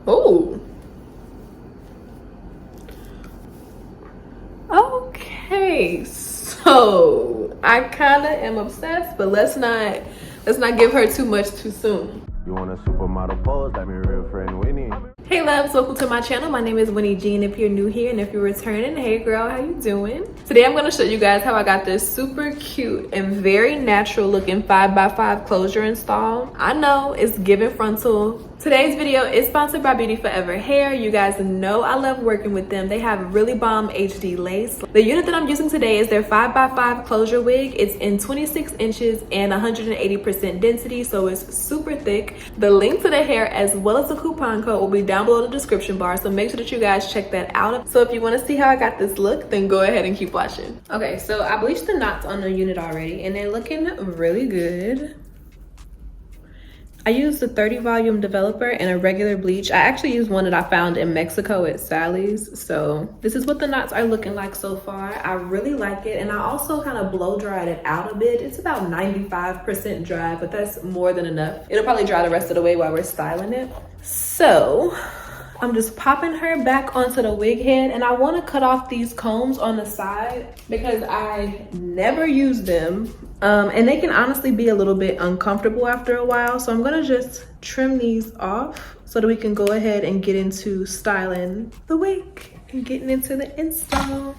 Oh. Okay, so I kind of am obsessed, but let's not give her too much too soon. You want a supermodel pose? Like my real friend Wynne. Hey loves, welcome to my channel. My name is Wynne G, and if you're new here and if you're returning, hey girl, how you doing? Today I'm going to show you guys how I got this super cute and very natural looking 5x5 closure install. I know it's giving frontal. Today's video is sponsored by BeautyForever Hair. You guys know I love working with them. They have really bomb HD lace. The unit that I'm using today is their 5x5 closure wig. It's in 26 inches and 180% density, so it's super thick. The link to the hair as well as the coupon code will be down below in the description bar, so make sure that you guys check that out. So if you want to see how I got this look, then go ahead and keep watching. Okay, so I bleached the knots on the unit already and they're looking really good. I used the 30 volume developer and a regular bleach. I actually used one that I found in Mexico at Sally's. So this is what the knots are looking like so far. I really like it. And I also kind of blow dried it out a bit. It's about 95% dry, but that's more than enough. It'll probably dry the rest of the way while we're styling it. So I'm just popping her back onto the wig head, and I want to cut off these combs on the side because I never use them. And they can honestly be a little bit uncomfortable after a while. So I'm gonna just trim these off so that we can go ahead and get into styling the wig and getting into the install.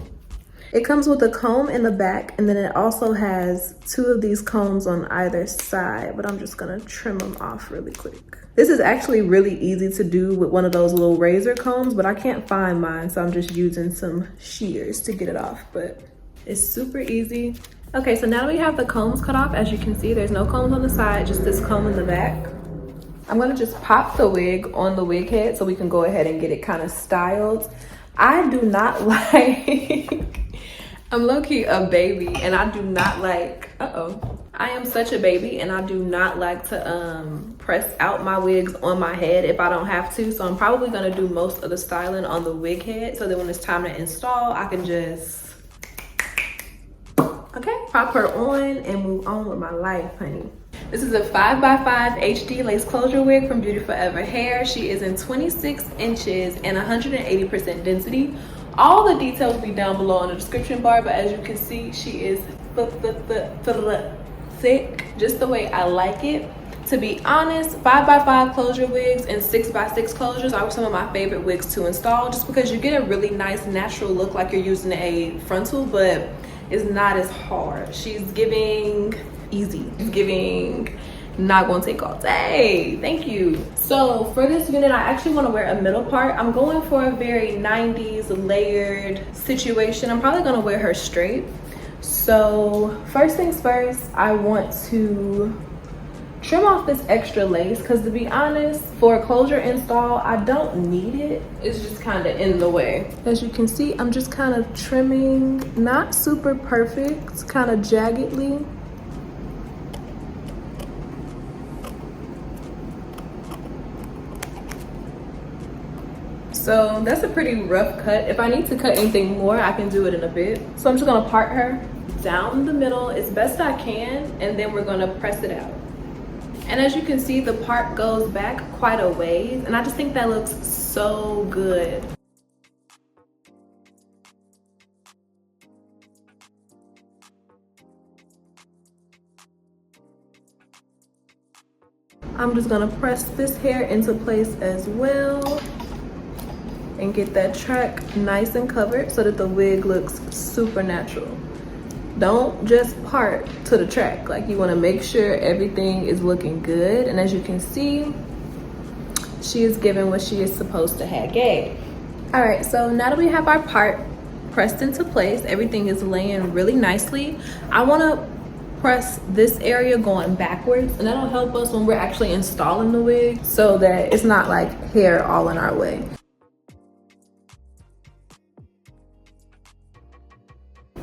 It comes with a comb in the back, and then it also has two of these combs on either side, but I'm just gonna trim them off really quick. This is actually really easy to do with one of those little razor combs, but I can't find mine, so I'm just using some shears to get it off, but it's super easy. Okay, so now that we have the combs cut off, as you can see, there's no combs on the side, just this comb in the back. I'm gonna just pop the wig on the wig head so we can go ahead and get it kind of styled. I do not like, I'm low-key a baby, and I do not like, I am such a baby, and I do not like to press out my wigs on my head if I don't have to. So I'm probably gonna do most of the styling on the wig head so that when it's time to install, I can just, pop her on and move on with my life, honey. This is a 5x5 HD lace closure wig from BeautyForever Hair. She is in 26 inches and 180% density. All the details will be down below in the description bar, but as you can see, she is thick, just the way I like it. To be honest, 5x5 closure wigs and 6x6 closures are some of my favorite wigs to install, just because you get a really nice natural look like you're using a frontal, but it's not as hard. She's giving easy. It's giving not gonna take all day. Thank you. So for this unit, I actually want to wear a middle part. I'm going for a very 90s layered situation. I'm probably gonna wear her straight. So first things first, I want to trim off this extra lace, because to be honest, for a closure install, I don't need it. It's just kind of in the way. As you can see, I'm just kind of trimming, not super perfect, kind of jaggedly. So that's a pretty rough cut. If I need to cut anything more, I can do it in a bit. So I'm just gonna part her down the middle as best I can, and then we're gonna press it out. And as you can see, the part goes back quite a ways, and I just think that looks so good. I'm just gonna press this hair into place as well and get that track nice and covered so that the wig looks super natural. Don't just part to the track. Like, you want to make sure everything is looking good. And as you can see, she is giving what she is supposed to have. Yay. All right, so now that we have our part pressed into place, everything is laying really nicely. I want to press this area going backwards, and that'll help us when we're actually installing the wig so that it's not like hair all in our way.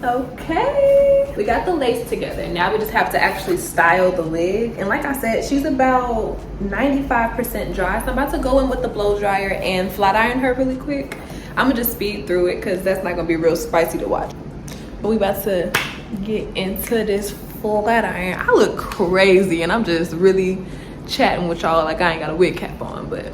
Okay, we got the lace together. Now we just have to actually style the wig. And like I said, she's about 95% dry. So I'm about to go in with the blow dryer and flat iron her really quick. I'm gonna just speed through it because that's not gonna be real spicy to watch. But we about to get into this flat iron. I look crazy and I'm just really chatting with y'all like I ain't got a wig cap on, but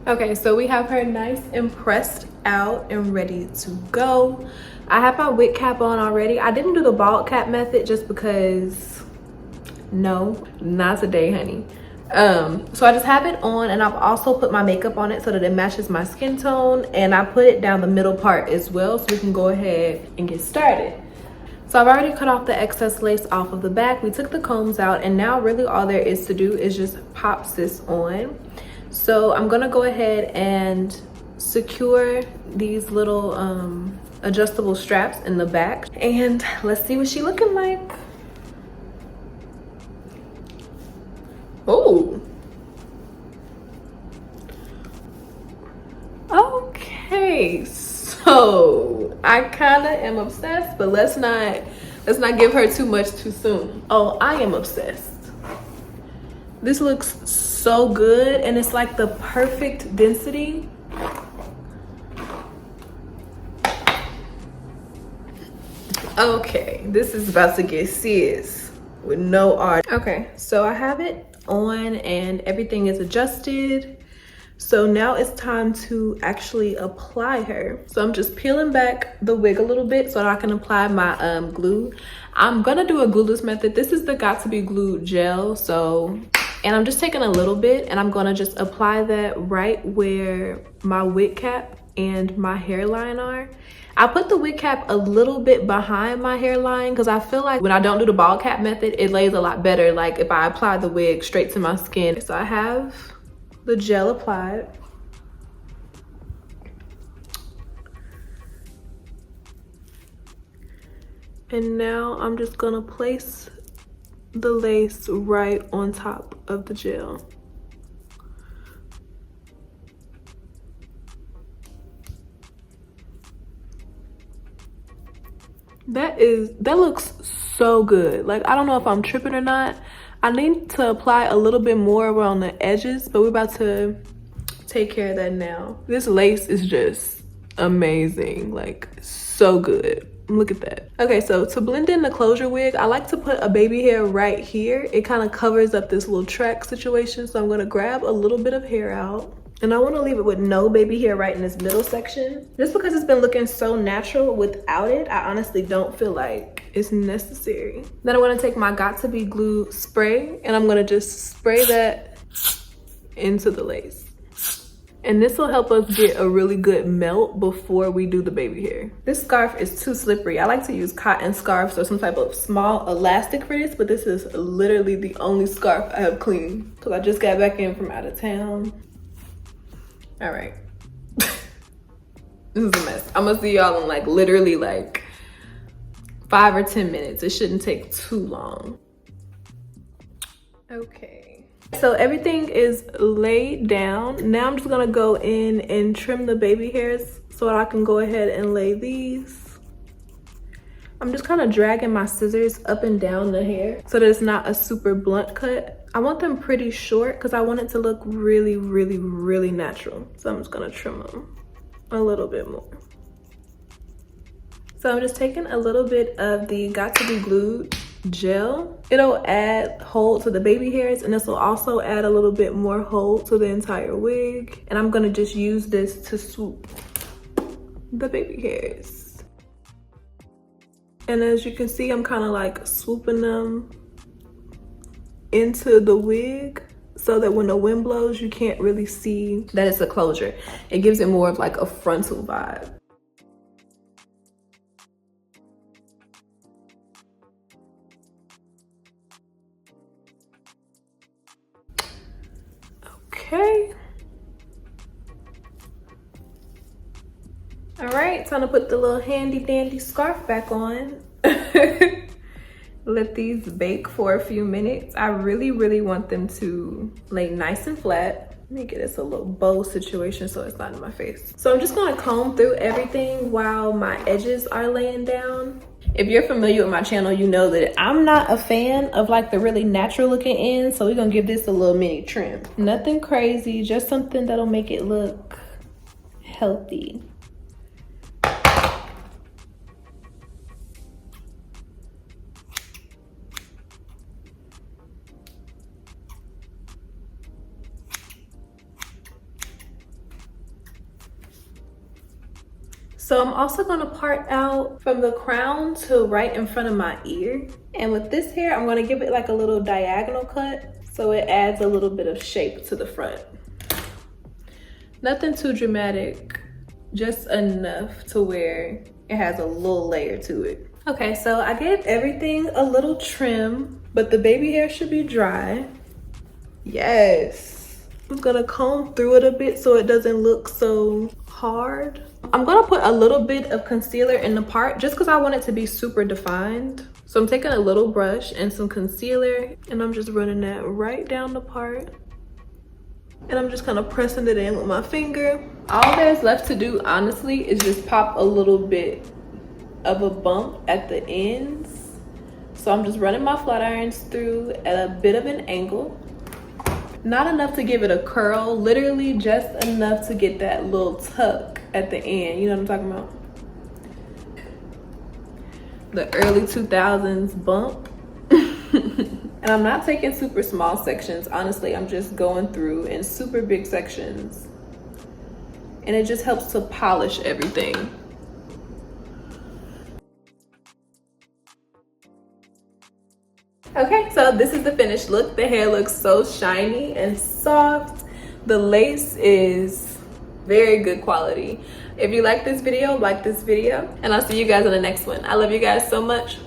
Okay, so we have her nice and pressed out and ready to go. I have my wig cap on already. I didn't do the bald cap method just because, no, not today, honey. So I just have it on, and I've also put my makeup on it so that it matches my skin tone, and I put it down the middle part as well so we can go ahead and get started. So I've already cut off the excess lace off of the back. We took the combs out, and now really all there is to do is just pop this on. So I'm gonna go ahead and secure these little adjustable straps in the back, and let's see what she looking like. Oh, okay, so I kind of am obsessed, but let's not give her too much too soon. Oh, I am obsessed. This looks so good, and it's like the perfect density. Okay, this is about to get serious with no art. Okay, so I have it on and everything is adjusted. So now it's time to actually apply her. So I'm just peeling back the wig a little bit so that I can apply my glue. I'm gonna do a glueless method. This is the Got To Be Glued gel. And I'm just taking a little bit and I'm gonna just apply that right where my wig cap and my hairline are. I put the wig cap a little bit behind my hairline because I feel like when I don't do the bald cap method, it lays a lot better, like if I apply the wig straight to my skin. So I have the gel applied. And now I'm just gonna place the lace right on top of the gel. That looks so good. Like, I don't know if I'm tripping or not. I need to apply a little bit more around the edges, but we're about to take care of that now. This lace is just amazing, like so good. Look at that. Okay, so to blend in the closure wig, I like to put a baby hair right here. It kind of covers up this little track situation. So I'm gonna grab a little bit of hair out, and I want to leave it with no baby hair right in this middle section. Just because it's been looking so natural without it, I honestly don't feel like it's necessary. Then I'm gonna take my Got To Be Glue spray, and I'm gonna just spray that into the lace. And this will help us get a really good melt before we do the baby hair. This scarf is too slippery. I like to use cotton scarves or some type of small elastic for this, but this is literally the only scarf I have cleaned because I just got back in from out of town. All right. This is a mess. I'm gonna see y'all in like literally like 5 or 10 minutes. It shouldn't take too long. Okay. So everything is laid down. Now I'm just gonna go in and trim the baby hairs so I can go ahead and lay these. I'm just kind of dragging my scissors up and down the hair so that it's not a super blunt cut. I want them pretty short because I want it to look really, really, really natural. So I'm just gonna trim them a little bit more. So I'm just taking a little bit of the Got To Be Glued gel. It'll add hold to the baby hairs, and this will also add a little bit more hold to the entire wig. And I'm gonna just use this to swoop the baby hairs. And as you can see, I'm kind of like swooping them into the wig so that when the wind blows, you can't really see that it's a closure. It gives it more of like a frontal vibe. Okay. All right, time to put the little handy dandy scarf back on. Let these bake for a few minutes. I really, really want them to lay nice and flat. Let me get this a little bow situation so it's not in my face. So I'm just gonna comb through everything while my edges are laying down. If you're familiar with my channel, you know that I'm not a fan of like the really natural looking ends, so we're gonna give this a little mini trim. Nothing crazy, just something that'll make it look healthy. So I'm also gonna part out from the crown to right in front of my ear. And with this hair, I'm gonna give it like a little diagonal cut so it adds a little bit of shape to the front. Nothing too dramatic, just enough to where it has a little layer to it. Okay, so I gave everything a little trim, but the baby hair should be dry. Yes. I'm gonna comb through it a bit so it doesn't look so hard. I'm gonna put a little bit of concealer in the part just because I want it to be super defined. So I'm taking a little brush and some concealer and I'm just running that right down the part. And I'm just kind of pressing it in with my finger. All there's left to do, honestly, is just pop a little bit of a bump at the ends. So I'm just running my flat irons through at a bit of an angle. Not enough to give it a curl, literally just enough to get that little tuck at the end. You know what I'm talking about? The early 2000s bump. And I'm not taking super small sections. Honestly, I'm just going through in super big sections. And it just helps to polish everything. Okay, so this is the finished look. The hair looks so shiny and soft. The lace is very good quality. If you like this video, like this video. And I'll see you guys in the next one. I love you guys so much.